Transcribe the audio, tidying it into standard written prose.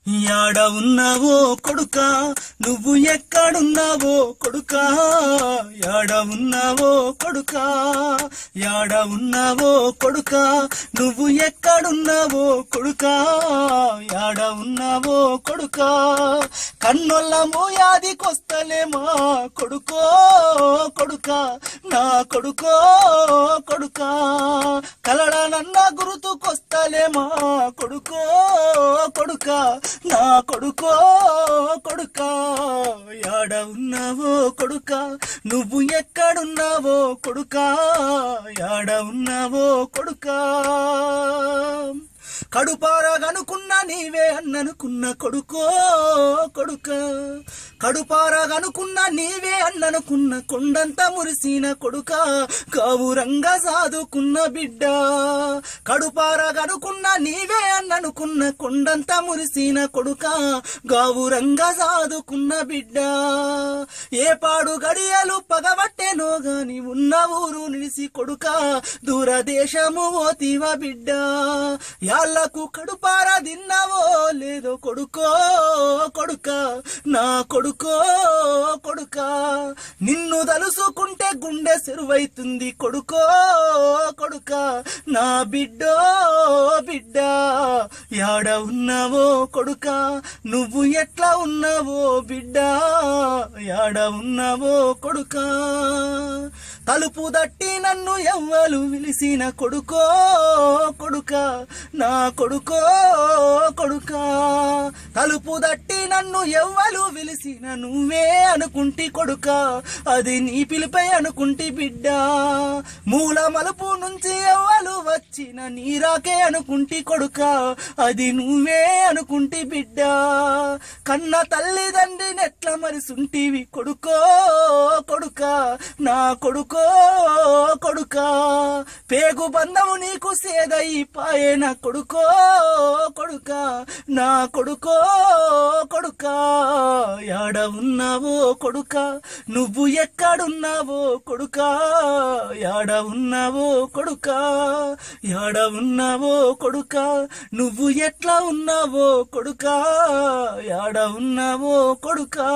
యాడ ఉన్నావో కొడుకా నువ్వు ఎక్కడున్నావో కొడుకా యాడ ఉన్నావో కొడుకా యాడ ఉన్నావో కొడుకా నువ్వు ఎక్కడున్నావో కొడుకా యాడ ఉన్నావో కొడుకా కన్నొల్ల మోయాదికొస్తలేమా కొడుకో కొడుకా నా కొడుకో కొడుకా కలడ నన్న గుర్తుకొస్తలేమా కొడుకో కొడుకా నా కొడుకో కొడుకా యాడ ఉన్నావో కొడుకా నువ్వు ఎక్కడున్నావో కొడుకా యాడ ఉన్నావో కొడుకా కడుపారగనుకున్న నీవే అన్ననుకున్న కొడుకో కొడుకా కడుపారగనుకున్న నీవే అన్ననుకున్న కొండంత మురిసిన కొడుకా కావురంగా సాదుకున్న బిడ్డ కడుపారగనుకున్న నీవే అన్ననుకున్న కొండంత మురిసిన కొడుకా గావురంగా సాదుకున్న బిడ్డ ఏ పాడు గడియలు పగబట్టేనో గాని ఉన్న ఊరు నిలిసి కొడుకా దూరదేశము ఓతివా బిడ్డ యాళ్లకు కడుపారా తిన్నావో లేదో కొడుకో కొడుకా నా కొడుకో కొడుకా నిన్ను తలుసుకుంటే గుండె సెరువైతుంది కొడుకో కొడుకా నా బిడ్డో బిడ్డ యాడ ఉన్నావో కొడుకా నువ్వు ఎట్లా ఉన్నావో బిడ్డ యాడ ఉన్నావో కొడుకా తలుపు దట్టి నన్ను ఎవ్వలు విలిసిన కొడుకో కొడుకా నా కొడుకో కొడుకా తలుపు దట్టి నన్ను ఎవ్వలు విలిసిన నువ్వే అనుకుంటి కొడుకా అది నీ పిలిపై అనుకుంటి బిడ్డ మూల మలుపు నుంచి ఎవ్వలు వచ్చిన నీరాకే అనుకుంటి కొడుకా అది నువ్వే అనుకుంటి బిడ్డ కన్న తల్లిదండ్రిని ఎట్లా మరిసుంటివి కొడుకో కొడుకా నా కొడుకో కొడుకా పేగు బంధము నీకు సేదైపాయేన కొడుకో కొడుకా నా కొడుకో కొడుకా యాడ ఉన్నావో కొడుకా నువ్వు ఎక్కడున్నావో కొడుకా యాడ ఉన్నావో కొడుకా యాడ ఉన్నావో కొడుకా నువ్వు ఎట్లా ఉన్నావో కొడుకా యాడ ఉన్నావో కొడుకా